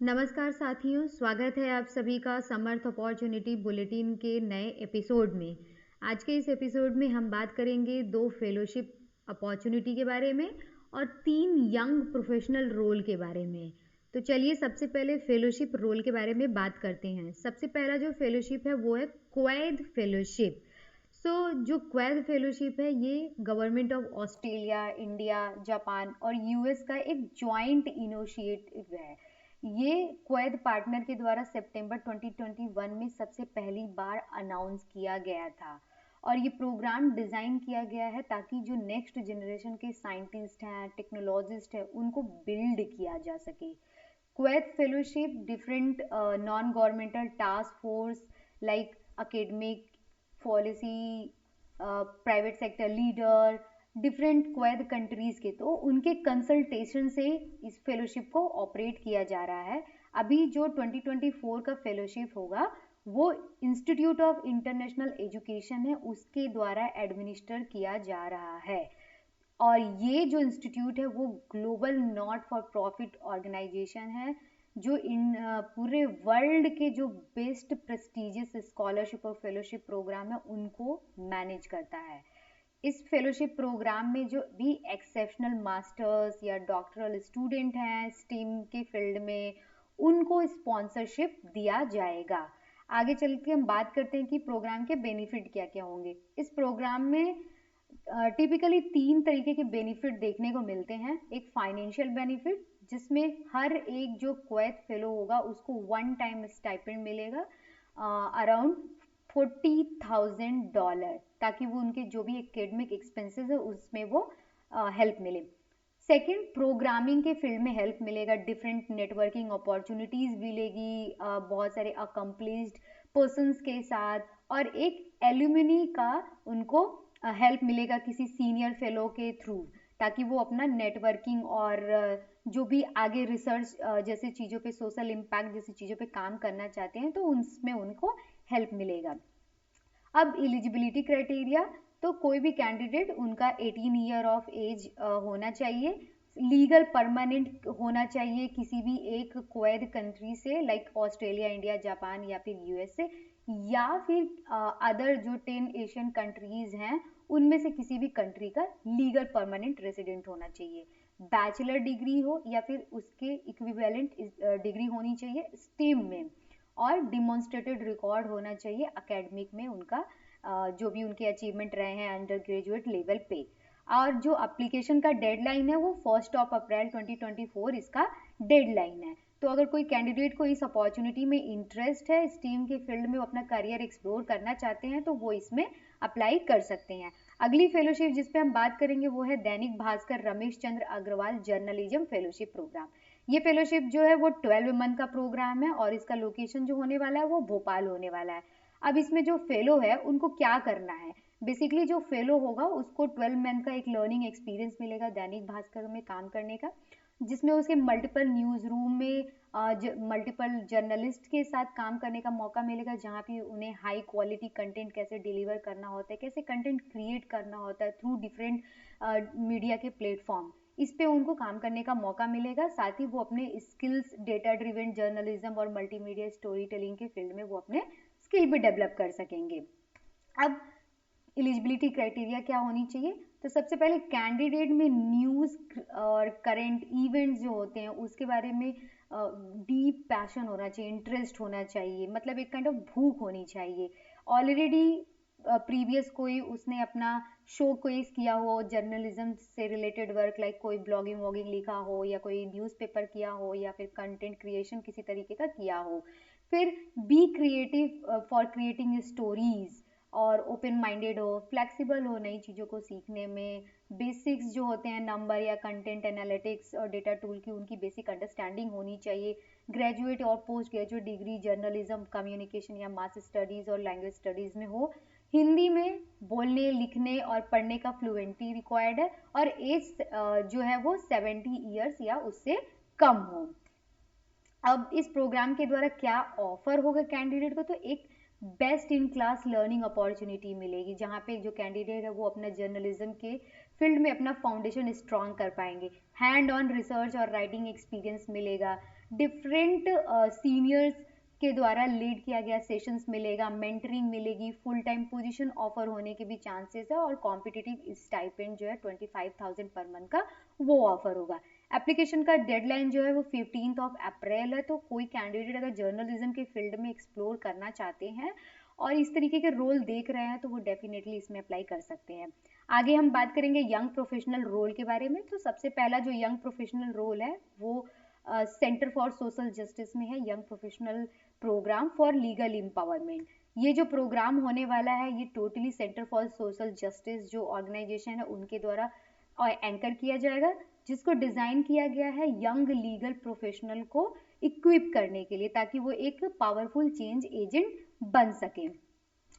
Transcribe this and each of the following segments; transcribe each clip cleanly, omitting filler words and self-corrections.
नमस्कार साथियों, स्वागत है आप सभी का समर्थ अपॉर्चुनिटी बुलेटिन के नए एपिसोड में। आज के इस एपिसोड में हम बात करेंगे 2 फेलोशिप अपॉर्चुनिटी के बारे में और 3 यंग प्रोफेशनल रोल के बारे में। तो चलिए सबसे पहले फेलोशिप रोल के बारे में बात करते हैं। सबसे पहला जो फेलोशिप है वो है क्वैद फेलोशिप। जो क्वैद फेलोशिप है ये government of Australia, India, Japan और यूएस का एक ज्वाइंट इनिशिएटिव है। ये क्वैद पार्टनर के द्वारा सितंबर 2021 में सबसे पहली बार अनाउंस किया गया था और ये प्रोग्राम डिज़ाइन किया गया है ताकि जो नेक्स्ट जनरेशन के साइंटिस्ट हैं, टेक्नोलॉजिस्ट हैं, उनको बिल्ड किया जा सके। Quad fellowship different non governmental task force like academic, policy, private sector leader, different Quad countries के, तो उनके कंसल्टेशन से इस फेलोशिप को ऑपरेट किया जा रहा है। अभी जो 2024 का फेलोशिप होगा वो इंस्टीट्यूट ऑफ इंटरनेशनल एजुकेशन है, उसके द्वारा एडमिनिस्टर किया जा रहा है। और ये जो इंस्टीट्यूट है वो global not for profit organisation है जो इन पूरे वर्ल्ड के जो बेस्ट प्रेस्टिजियस स्कॉलरशिप और फेलोशिप प्रोग्राम है उनको मैनेज करता है। इस फेलोशिप प्रोग्राम में जो भी एक्सेप्शनल मास्टर्स या डॉक्टरल स्टूडेंट हैं स्टीम के फील्ड में, उनको स्पॉन्सरशिप दिया जाएगा। आगे चल के हम बात करते हैं कि प्रोग्राम के बेनिफिट क्या क्या होंगे। इस प्रोग्राम में टिपिकली 3 तरीके के बेनिफिट देखने को मिलते हैं। एक फाइनेंशियल बेनिफिट जिसमें हर एक जो क्वैद फेलो होगा उसको वन टाइम स्टाइपेंड मिलेगा अराउंड $40,000, ताकि वो उनके जो भी एकेडमिक एक्सपेंसेस है उसमें वो हेल्प मिले। सेकंड, प्रोग्रामिंग के फील्ड में हेल्प मिलेगा, डिफरेंट नेटवर्किंग अपॉर्चुनिटीज मिलेगी बहुत सारे अकम्प्लिश्ड पर्सन्स के साथ, और एक एल्यूमिनी का उनको हेल्प मिलेगा किसी सीनियर फेलो के थ्रू, ताकि वो अपना नेटवर्किंग और जो भी आगे रिसर्च जैसे चीज़ों पे, सोशल इम्पैक्ट जैसी चीज़ों पे काम करना चाहते हैं तो उसमें उनको हेल्प मिलेगा। अब एलिजिबिलिटी क्राइटेरिया, तो कोई भी कैंडिडेट उनका 18 ईयर ऑफ एज होना चाहिए, लीगल परमानेंट होना चाहिए किसी भी एक क्वैद कंट्री से, लाइक ऑस्ट्रेलिया, इंडिया, जापान या फिर यूएस से, या फिर अदर जो 10 एशियन कंट्रीज हैं उनमें से किसी भी कंट्री का लीगल परमानेंट रेसिडेंट होना चाहिए, बैचलर डिग्री हो या फिर उसके इक्विवेलेंट डिग्री होनी चाहिए स्टीम में, और डिमॉन्स्ट्रेटेड रिकॉर्ड होना चाहिए एकेडमिक में उनका जो भी उनके अचीवमेंट रहे हैं अंडर ग्रेजुएट लेवल पे। और जो एप्लीकेशन का डेडलाइन है वो 1 अप्रैल 2024 इसका डेडलाइन है। तो अगर कोई कैंडिडेट को इस अपॉर्चुनिटी में इंटरेस्ट है, स्टीम के फील्ड में वो अपना करियर एक्सप्लोर करना चाहते हैं, तो वो इसमें अप्लाई कर सकते हैं। अगली फेलोशिप जिस पे हम बात करेंगे वो है Dainik Bhaskar Ramesh Chandra Agarwal journalism fellowship programme. ये फेलोशिप जो है वो 12 मंथ का प्रोग्राम है और इसका लोकेशन जो होने वाला है वो भोपाल होने वाला है। अब इसमें जो फेलो है उनको क्या करना है, बेसिकली जो फेलो होगा उसको 12 मंथ का एक लर्निंग एक्सपीरियंस मिलेगा दैनिक भास्कर में काम करने का, जिसमें उसके मल्टीपल न्यूज़ रूम में मल्टीपल जर्नलिस्ट के साथ काम करने का मौका मिलेगा, जहाँ पे उन्हें हाई क्वालिटी कंटेंट कैसे डिलीवर करना होता है, कैसे कंटेंट क्रिएट करना होता है थ्रू डिफरेंट मीडिया के प्लेटफॉर्म, इस पे उनको काम करने का मौका मिलेगा। साथ ही वो अपने स्किल्स, डेटा ड्रिवन जर्नलिज्म और मल्टीमीडिया स्टोरी टेलिंग के फील्ड में वो अपने स्किल भी डेवलप कर सकेंगे। अब एलिजिबिलिटी क्राइटेरिया क्या होनी चाहिए, तो सबसे पहले कैंडिडेट में न्यूज़ और करंट इवेंट्स जो होते हैं उसके बारे में डीप पैशन होना चाहिए, इंटरेस्ट होना चाहिए, मतलब एक काइंड ऑफ भूख होनी चाहिए। ऑलरेडी प्रीवियस कोई उसने अपना शो कोई किया हो जर्नलिज्म से रिलेटेड वर्क, लाइक कोई ब्लॉगिंग वॉगिंग लिखा हो या कोई न्यूज़पेपर किया हो या फिर कंटेंट क्रिएशन किसी तरीके का किया हो। फिर be creative for creating stories, और ओपन माइंडेड हो, फ्लेक्सिबल हो नई चीज़ों को सीखने में, बेसिक्स जो होते हैं नंबर या कंटेंट एनालिटिक्स और डेटा टूल की उनकी बेसिक अंडरस्टैंडिंग होनी चाहिए। ग्रेजुएट और post graduate degree journalism, communication या मास स्टडीज़ और लैंग्वेज स्टडीज़ में हो। हिंदी में बोलने, लिखने और पढ़ने का फ्लुएंटी रिक्वायर्ड है, और एज जो है वो 70 ईयर्स या उससे कम हो। अब इस प्रोग्राम के द्वारा क्या ऑफर होगा कैंडिडेट को, तो एक best in class learning opportunity मिलेगी, जहाँ पे जो कैंडिडेट है वो अपना जर्नलिज्म के फील्ड में अपना फाउंडेशन स्ट्रॉन्ग कर पाएंगे। हैंड ऑन रिसर्च और राइटिंग एक्सपीरियंस मिलेगा, डिफरेंट सीनियर्स के द्वारा लीड किया गया सेशंस मिलेगा, मेंटरिंग मिलेगी, फुल टाइम पोजीशन ऑफर होने के भी चांसेस है, और कॉम्पिटिटिव स्टाइपेंड जो है 25,000 पर मंथ का वो ऑफर होगा। एप्लीकेशन का डेडलाइन जो है वो 15 अप्रैल है। तो कोई कैंडिडेट अगर जर्नलिज्म के फील्ड में एक्सप्लोर करना चाहते हैं और इस तरीके के रोल देख रहे हैं तो वो डेफिनेटली इसमें अप्लाई कर सकते हैं। आगे हम बात करेंगे यंग प्रोफेशनल रोल के बारे में। तो सबसे पहला जो यंग प्रोफेशनल रोल है वो सेंटर फॉर सोशल जस्टिस में है, young professional programme for legal empowerment. ये जो प्रोग्राम होने वाला है ये totally centre for social justice जो ऑर्गेनाइजेशन है उनके द्वारा एंकर किया जाएगा, जिसको डिजाइन किया गया है यंग लीगल प्रोफेशनल को इक्विप करने के लिए, ताकि वो एक पावरफुल चेंज एजेंट बन सके।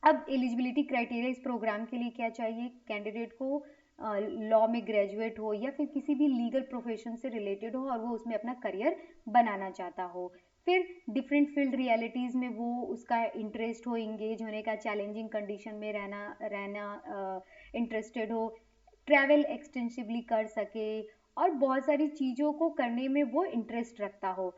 अब एलिजिबिलिटी क्राइटेरिया इस प्रोग्राम के लिए क्या चाहिए, कैंडिडेट को लॉ में ग्रेजुएट हो या फिर किसी भी लीगल प्रोफेशन से रिलेटेड हो और वो उसमें अपना करियर बनाना चाहता हो। फिर डिफरेंट फील्ड रियलिटीज़ में वो उसका इंटरेस्ट हो, इंगेज होने का, चैलेंजिंग कंडीशन में रहना इंटरेस्टेड हो, ट्रैवल एक्सटेंसिवली कर सके और बहुत सारी चीज़ों को करने में वो इंटरेस्ट रखता हो।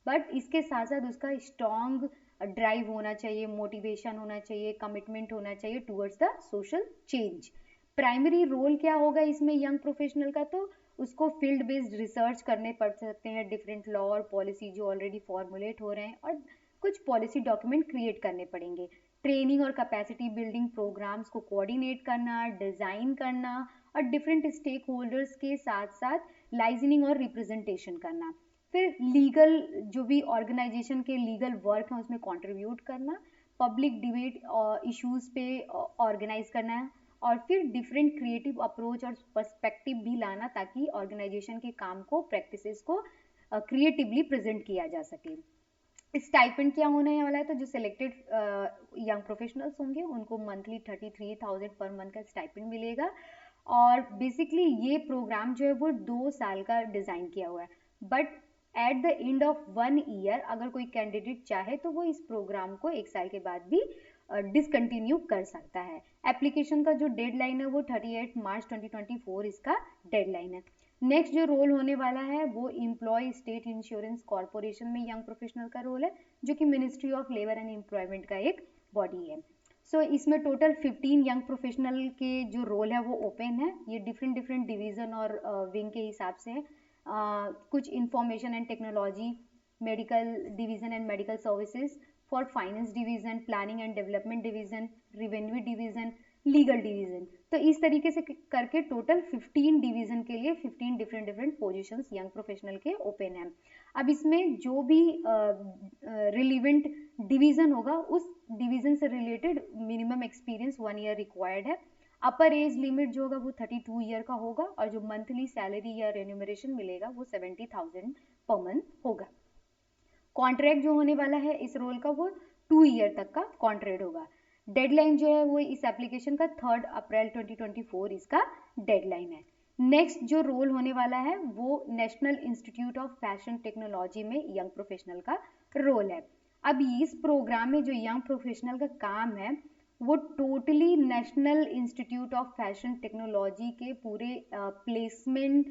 बट इसके साथ साथ उसका स्ट्रॉन्ग ड्राइव होना चाहिए, मोटिवेशन होना चाहिए, कमिटमेंट होना चाहिए towards the social change. Primary role क्या होगा इसमें यंग प्रोफेशनल का, तो उसको फील्ड बेस्ड रिसर्च करने पड़ सकते हैं, डिफरेंट लॉ और पॉलिसी जो ऑलरेडी फॉर्मुलेट हो रहे हैं, और कुछ पॉलिसी डॉक्यूमेंट क्रिएट करने पड़ेंगे। ट्रेनिंग और कैपेसिटी बिल्डिंग प्रोग्राम्स को कोऑर्डिनेट करना, डिज़ाइन करना और डिफरेंट स्टेक होल्डर्स के साथ साथ लाइजनिंग और रिप्रेजेंटेशन करना। फिर लीगल जो भी ऑर्गेनाइजेशन के लीगल वर्क है उसमें कंट्रीब्यूट करना, पब्लिक डिबेट इश्यूज पे ऑर्गेनाइज करना है, और फिर डिफरेंट क्रिएटिव अप्रोच और पर्सपेक्टिव भी लाना ताकि ऑर्गेनाइजेशन के काम को, प्रैक्टिसेस को क्रिएटिवली प्रेजेंट किया जा सके। स्टाइपेंड क्या होने वाला है, तो जो सिलेक्टेड यंग प्रोफेशनल्स होंगे उनको मंथली 33,000 पर मंथ का स्टाइपेंड मिलेगा। और बेसिकली ये प्रोग्राम जो है वो 2 साल का डिज़ाइन किया हुआ है, but at the end of 1 year अगर कोई कैंडिडेट चाहे तो वो इस प्रोग्राम को 1 साल के बाद भी डिसकंटिन्यू कर सकता है। एप्लीकेशन का जो डेडलाइन है वो 38 मार्च 2024 इसका डेडलाइन है। नेक्स्ट जो रोल होने वाला है वो एम्प्लॉय स्टेट इंश्योरेंस कॉर्पोरेशन में यंग प्रोफेशनल का रोल है, जो कि ministry of labour and employment का एक बॉडी है। इसमें टोटल 15 यंग प्रोफेशनल के जो रोल है वो ओपन है। ये डिफरेंट डिफरेंट डिवीजन और विंग के हिसाब से है। कुछ information and technology, medical division and medical services, for finance division, planning and development division, revenue division, legal division. तो इस तरीके से करके टोटल 15 डिवीजन के लिए 15 different different positions young professional के ओपन हैं। अब इसमें जो भी रिलीवेंट डिवीजन होगा उस डिवीजन से related minimum experience 1 year required है। अपर एज लिमिट जो होगा वो 32 ईयर का होगा, और जो मंथली सैलरी या रेन्यूमरेशन मिलेगा वो 70,000 पर मंथ होगा। कॉन्ट्रैक्ट जो होने वाला है इस रोल का वो 2 ईयर तक का कॉन्ट्रैक्ट होगा। डेडलाइन जो है वो इस एप्लीकेशन का 3 अप्रैल 2024 इसका डेडलाइन है। नेक्स्ट जो रोल होने वाला है वो national institute of fashion technology में यंग प्रोफेशनल का रोल है। अब इस प्रोग्राम में जो यंग प्रोफेशनल का काम है वो totally national institute of fashion technology के पूरे प्लेसमेंट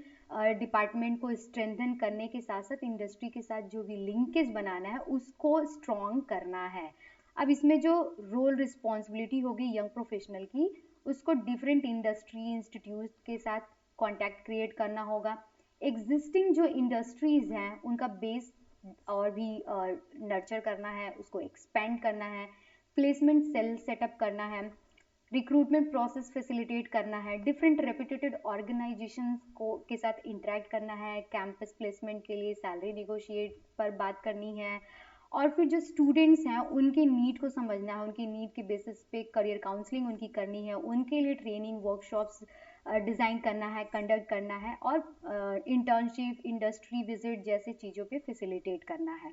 डिपार्टमेंट को स्ट्रेंथन करने के साथ साथ इंडस्ट्री के साथ जो भी लिंकेज बनाना है उसको स्ट्रॉन्ग करना है। अब इसमें जो रोल रिस्पॉन्सिबिलिटी होगी यंग प्रोफेशनल की, उसको डिफरेंट इंडस्ट्री इंस्टीट्यूट के साथ कॉन्टैक्ट क्रिएट करना होगा। एग्जिस्टिंग जो इंडस्ट्रीज हैं उनका बेस और भी नर्चर करना है, उसको एक्सपेंड करना है, प्लेसमेंट सेल सेटअप करना है, रिक्रूटमेंट प्रोसेस फैसिलिटेट करना है, डिफरेंट रेपुटेटेड ऑर्गेनाइजेशंस को के साथ इंटरेक्ट करना है, कैंपस प्लेसमेंट के लिए सैलरी निगोशिएट पर बात करनी है, और फिर जो स्टूडेंट्स हैं उनके नीड को समझना है, उनकी नीड के बेसिस पे करियर काउंसलिंग उनकी करनी है, उनके लिए ट्रेनिंग वर्कशॉप्स डिज़ाइन करना है, कंडक्ट करना है, और इंटर्नशिप, इंडस्ट्री विजिट जैसे चीज़ों पे फैसिलिटेट करना है।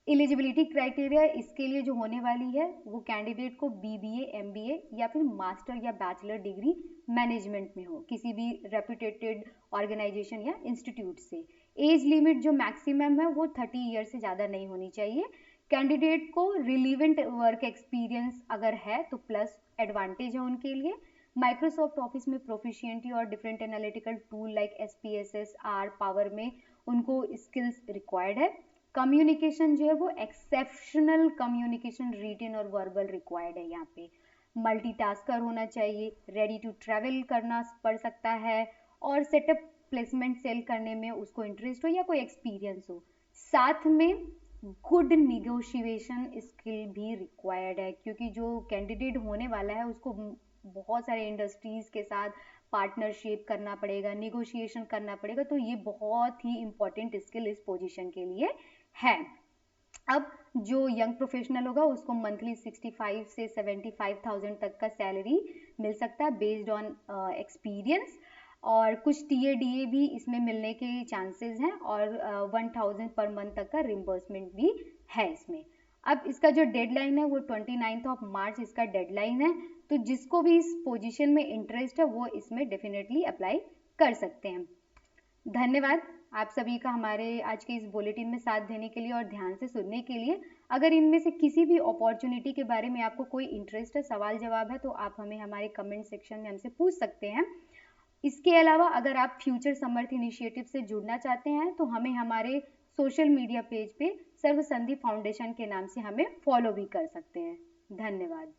एलिजिबिलिटी क्राइटेरिया इसके लिए जो होने वाली है वो कैंडिडेट को बीबीए, एमबीए या फिर मास्टर या बैचलर डिग्री मैनेजमेंट में हो किसी भी रेपुटेटेड ऑर्गेनाइजेशन या इंस्टीट्यूट से। एज लिमिट जो मैक्सिमम है वो 30 ईयर से ज़्यादा नहीं होनी चाहिए। कैंडिडेट को रिलीवेंट वर्क एक्सपीरियंस अगर है तो प्लस एडवांटेज है उनके लिए। माइक्रोसॉफ्ट ऑफिस में प्रोफिशिएंटी और different analytical tool like SPSS, R, power में उनको स्किल्स रिक्वायर्ड है। कम्युनिकेशन जो है वो एक्सेप्शनल कम्युनिकेशन, रिटन और वर्बल रिक्वायर्ड है। यहाँ पे मल्टीटास्कर होना चाहिए, रेडी टू ट्रैवल करना पड़ सकता है, और सेटअप प्लेसमेंट सेल करने में उसको इंटरेस्ट हो या कोई एक्सपीरियंस हो। साथ में गुड निगोशिएशन स्किल भी रिक्वायर्ड है, क्योंकि जो कैंडिडेट होने वाला है उसको बहुत सारे इंडस्ट्रीज के साथ पार्टनरशिप करना पड़ेगा, निगोशिएशन करना पड़ेगा, तो ये बहुत ही इंपॉर्टेंट स्किल इस पोजीशन के लिए है। अब जो यंग प्रोफेशनल होगा उसको मंथली 65 से 75,000 तक का सैलरी मिल सकता है बेस्ड ऑन एक्सपीरियंस, और कुछ टीए भी इसमें मिलने के चांसेस हैं, और 1,000 पर मंथ तक का रिम्बर्समेंट भी है इसमें। अब इसका जो डेडलाइन है वो 29 मार्च इसका डेडलाइन है, तो जिसको भी इस पोजीशन में इंटरेस्ट है वो इसमें डेफिनेटली अप्लाई कर सकते हैं। धन्यवाद आप सभी का हमारे आज के इस बुलेटिन में साथ देने के लिए और ध्यान से सुनने के लिए। अगर इनमें से किसी भी अपॉर्चुनिटी के बारे में आपको कोई इंटरेस्ट है, सवाल जवाब है, तो आप हमें हमारे कमेंट सेक्शन में हमसे पूछ सकते हैं। इसके अलावा अगर आप फ्यूचर समर्थ इनिशिएटिव से जुड़ना चाहते हैं तो हमें हमारे सोशल मीडिया पेज पे सर्व संधि फाउंडेशन के नाम से हमें फॉलो भी कर सकते हैं। धन्यवाद।